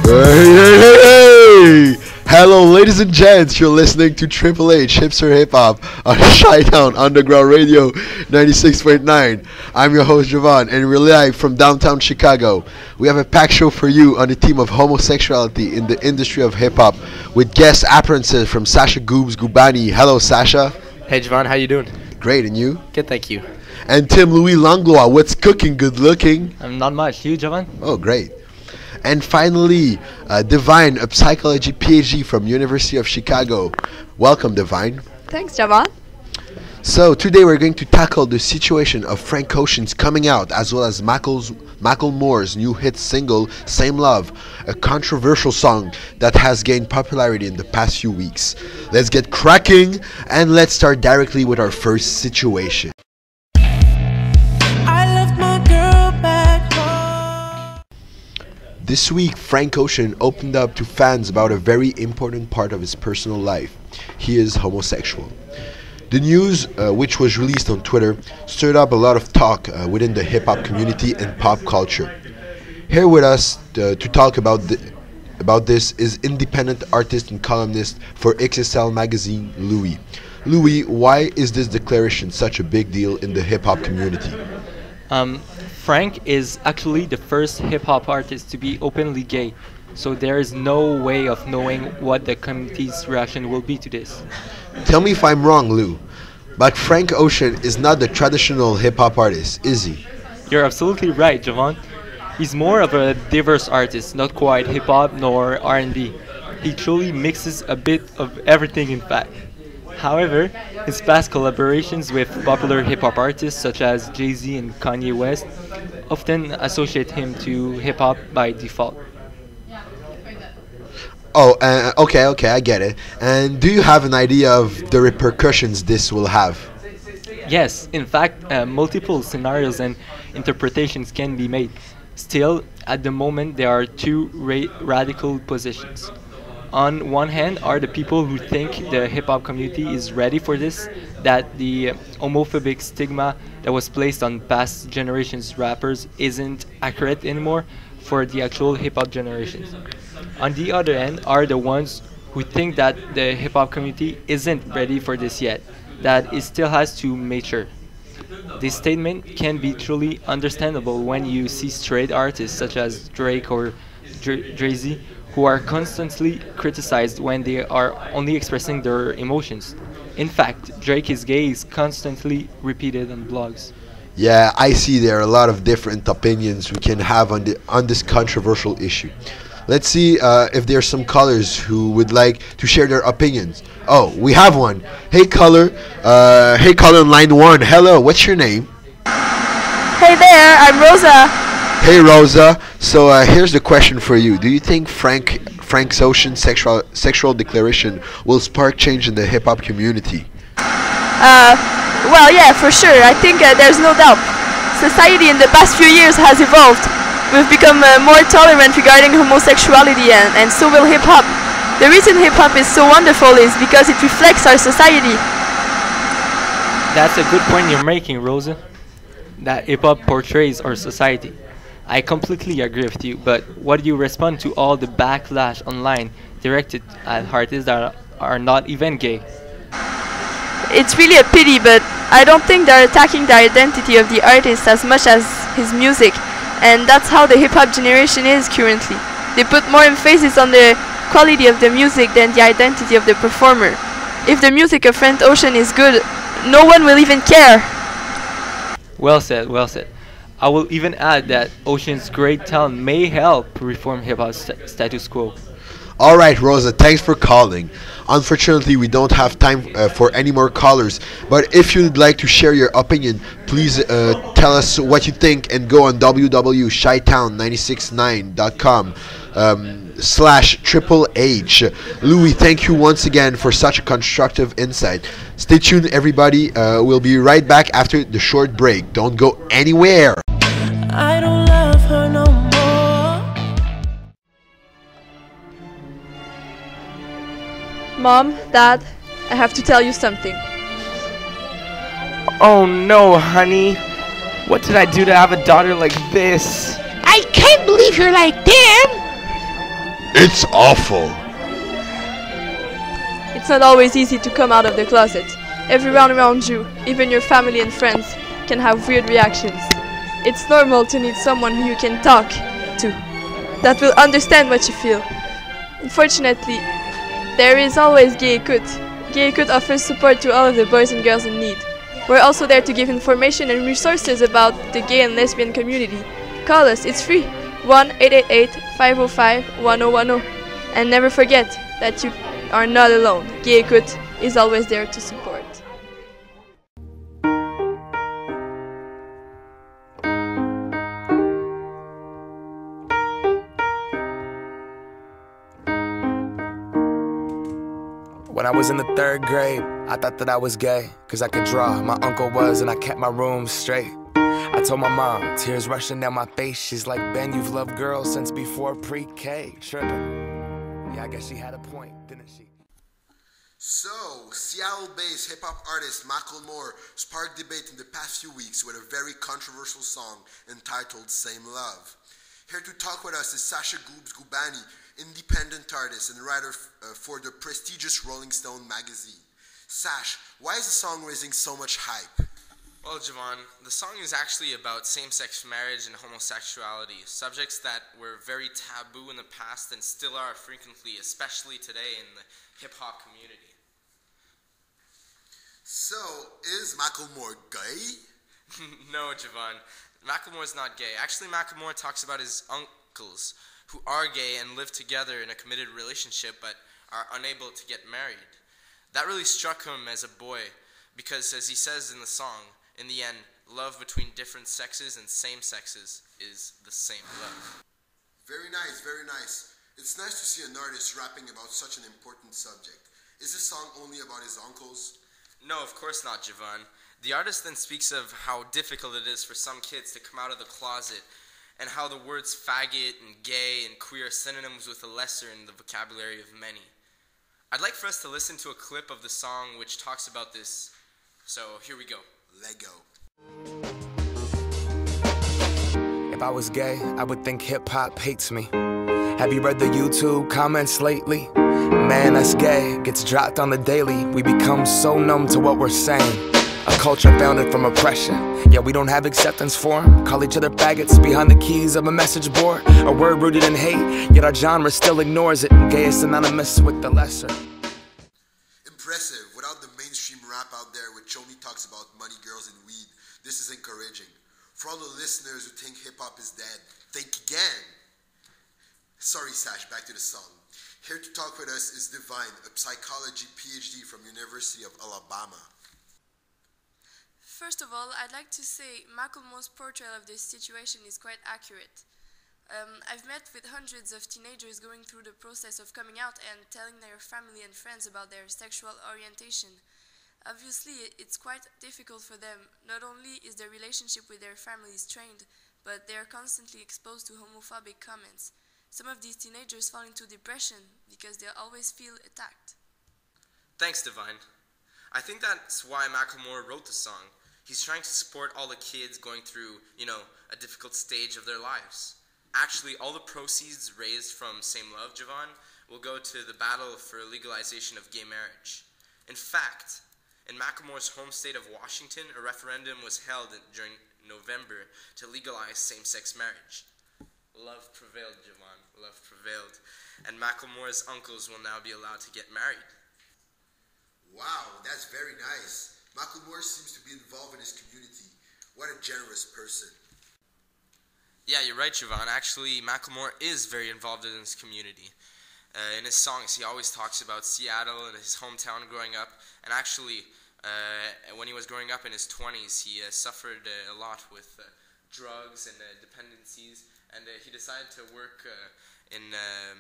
Hey! Hello, ladies and gents. You're listening to Triple H Hipster Hip Hop on Chi-Town Underground Radio 96.9. I'm your host Javon, and we're live from downtown Chicago. We have a packed show for you on the theme of homosexuality in the industry of hip hop, with guest appearances from Sasha Goobs Gubani. Hello, Sasha. Hey Javon, how you doing? Great, and you? Good, thank you. And Tim Louis Langlois. What's cooking? Good looking. Not much. You, Javon? Oh, great. And finally, Divine, a psychology PhD from University of Chicago. Welcome, Divine. Thanks, Javon. So today we're going to tackle the situation of Frank Ocean's coming out, as well as Macklemore's new hit single, Same Love, a controversial song that has gained popularity in the past few weeks. Let's get cracking, and let's start directly with our first situation. This week, Frank Ocean opened up to fans about a very important part of his personal life. He is homosexual. The news, which was released on Twitter, stirred up a lot of talk within the hip-hop community and pop culture. Here with us to talk about this is independent artist and columnist for XSL magazine, Louis. Louis, why is this declaration such a big deal in the hip-hop community? Frank is actually the first hip-hop artist to be openly gay, so there is no way of knowing what the community's reaction will be to this. Tell me if I'm wrong, Lou, but Frank Ocean is not the traditional hip-hop artist, is he? You're absolutely right, Javon. He's more of a diverse artist, not quite hip-hop nor R&B. He truly mixes a bit of everything, in fact. However, his past collaborations with popular hip-hop artists such as Jay-Z and Kanye West often associate him to hip-hop by default. Oh, okay, I get it. And do you have an idea of the repercussions this will have? Yes, in fact, multiple scenarios and interpretations can be made. Still, at the moment, there are two radical positions. On one hand are the people who think the hip-hop community is ready for this, that the homophobic stigma that was placed on past generations rappers isn't accurate anymore for the actual hip-hop generations. On the other end are the ones who think that the hip-hop community isn't ready for this yet, that it still has to mature. This statement can be truly understandable when you see straight artists such as Drake or Jay-Z who are constantly criticized when they are only expressing their emotions. In fact, Drake is gay is constantly repeated on blogs. Yeah, I see there are a lot of different opinions we can have on this controversial issue. Let's see if there are some callers who would like to share their opinions. Oh, we have one. Hey caller on line 1. Hello, what's your name? Hey there, I'm Rosa. Hey Rosa, so here's the question for you. Do you think Frank Ocean's sexual declaration will spark change in the hip-hop community? Well, yeah, for sure. I think there's no doubt. Society in the past few years has evolved. We've become more tolerant regarding homosexuality, and so will hip-hop. The reason hip-hop is so wonderful is because it reflects our society. That's a good point you're making, Rosa. That hip-hop portrays our society. I completely agree with you, but what do you respond to all the backlash online directed at artists that are not even gay? It's really a pity, but I don't think they're attacking the identity of the artist as much as his music, and that's how the hip-hop generation is currently. They put more emphasis on the quality of the music than the identity of the performer. If the music of Frank Ocean is good, no one will even care. Well said, well said. I will even add that Ocean's great talent may help reform hip-hop status quo. Alright Rosa, thanks for calling. Unfortunately, we don't have time for any more callers, but if you'd like to share your opinion, please tell us what you think and go on www.chitown969.com /Triple H. Louis, thank you once again for such a constructive insight. Stay tuned everybody, we'll be right back after the short break. Don't go anywhere. I don't love her no more. Mom, Dad, I have to tell you something. Oh no, honey. What did I do to have a daughter like this? I can't believe you're like them. It's awful. It's not always easy to come out of the closet. Everyone around you, even your family and friends, can have weird reactions. It's normal to need someone who you can talk to, that will understand what you feel. Unfortunately, there is always Gay Écoute. Gay Écoute offers support to all of the boys and girls in need. We're also there to give information and resources about the gay and lesbian community. Call us, it's free, 1-888-505-1010. And never forget that you are not alone. Gay Écoute is always there to support. When I was in the 3rd grade, I thought that I was gay, cause I could draw. My uncle was, and I kept my room straight. I told my mom, tears rushing down my face. She's like, Ben, you've loved girls since before pre-K. Trippin'. Yeah, I guess she had a point, didn't she? So, Seattle-based hip-hop artist Macklemore sparked debate in the past few weeks with a very controversial song entitled Same Love. Here to talk with us is Sasha Gubani, independent artist and writer for the prestigious Rolling Stone magazine. Sash, why is the song raising so much hype? Well, Javon, the song is actually about same-sex marriage and homosexuality, subjects that were very taboo in the past and still are frequently, especially today in the hip-hop community. So, is Macklemore gay? No, Javon. Macklemore's not gay. Actually, Macklemore talks about his uncles, who are gay and live together in a committed relationship but are unable to get married. That really struck him as a boy because, as he says in the song, in the end, love between different sexes and same sexes is the same love. Very nice, very nice. It's nice to see an artist rapping about such an important subject. Is this song only about his uncles? No, of course not, Javon. The artist then speaks of how difficult it is for some kids to come out of the closet and how the words faggot and gay and queer are synonyms with the lesser in the vocabulary of many. I'd like for us to listen to a clip of the song which talks about this. So here we go. Lego. If I was gay, I would think hip-hop hates me. Have you read the YouTube comments lately? Man, that's gay, gets dropped on the daily. We become so numb to what we're saying. A culture founded from oppression. Yeah, we don't have acceptance for 'em. Call each other faggots behind the keys of a message board. A word rooted in hate, yet our genre still ignores it. Gay is synonymous with the lesser. Impressive. Without the mainstream rap out there which only talks about money, girls, and weed, this is encouraging. For all the listeners who think hip-hop is dead, think again. Sorry, Sash, back to the song. Here to talk with us is Divine, a psychology PhD from University of Alabama. First of all, I'd like to say Macklemore's portrayal of this situation is quite accurate. I've met with hundreds of teenagers going through the process of coming out and telling their family and friends about their sexual orientation. Obviously, it's quite difficult for them. Not only is their relationship with their family strained, but they are constantly exposed to homophobic comments. Some of these teenagers fall into depression because they always feel attacked. Thanks, Divine. I think that's why Macklemore wrote the song. He's trying to support all the kids going through, a difficult stage of their lives. Actually, all the proceeds raised from Same Love, Javon, will go to the battle for legalization of gay marriage. In fact, in Macklemore's home state of Washington, a referendum was held during November to legalize same-sex marriage. Love prevailed, Javon. Love prevailed. And Macklemore's uncles will now be allowed to get married. Wow, that's very nice. Macklemore seems to be involved in his community. What a generous person. Yeah, you're right, Javon. Actually, Macklemore is very involved in his community. In his songs, he always talks about Seattle and his hometown growing up. And actually, when he was growing up in his 20s, he suffered a lot with drugs and dependencies. And he decided to work in a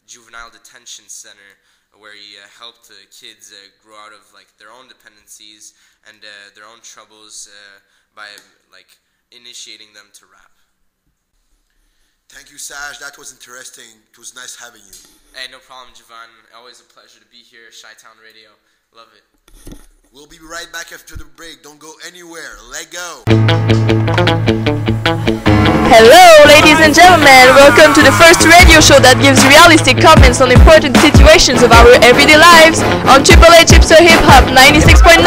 juvenile detention center where he helped kids grow out of their own dependencies and their own troubles by initiating them to rap. Thank you, Saj. That was interesting. It was nice having you. Hey, no problem, Javon. Always a pleasure to be here. Chi-Town Radio. Love it. We'll be right back after the break. Don't go anywhere. Let go. Hello, ladies and gentlemen. Welcome to the first radio show that gives realistic comments on important situations of our everyday lives on Triple H Hipster Hip Hop 96.9.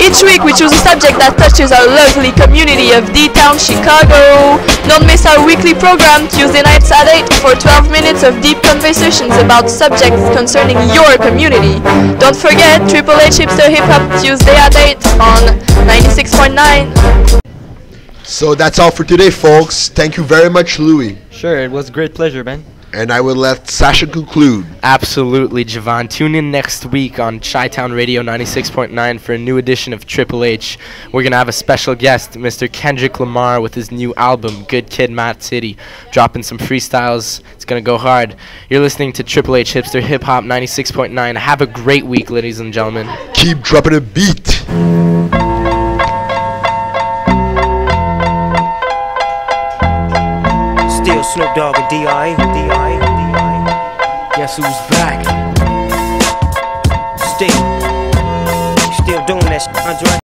Each week we choose a subject that touches our lovely community of D-Town, Chicago. Don't miss our weekly program Tuesday nights at 8 for 12 minutes of deep conversations about subjects concerning your community. Don't forget Triple H Hipster Hip Hop Tuesday at 8 on 96.9. So that's all for today, folks. Thank you very much, Louis. Sure, it was a great pleasure, Ben. And I will let Sasha conclude. Absolutely, Javon. Tune in next week on Chi-Town Radio 96.9 for a new edition of Triple H. We're going to have a special guest, Mr. Kendrick Lamar, with his new album, Good Kid, Mad City, dropping some freestyles. It's going to go hard. You're listening to Triple H Hipster Hip Hop 96.9. Have a great week, ladies and gentlemen. Keep dropping a beat. Still Snoop Dogg and D.I. Guess who's back? Still doing that shit, Andre.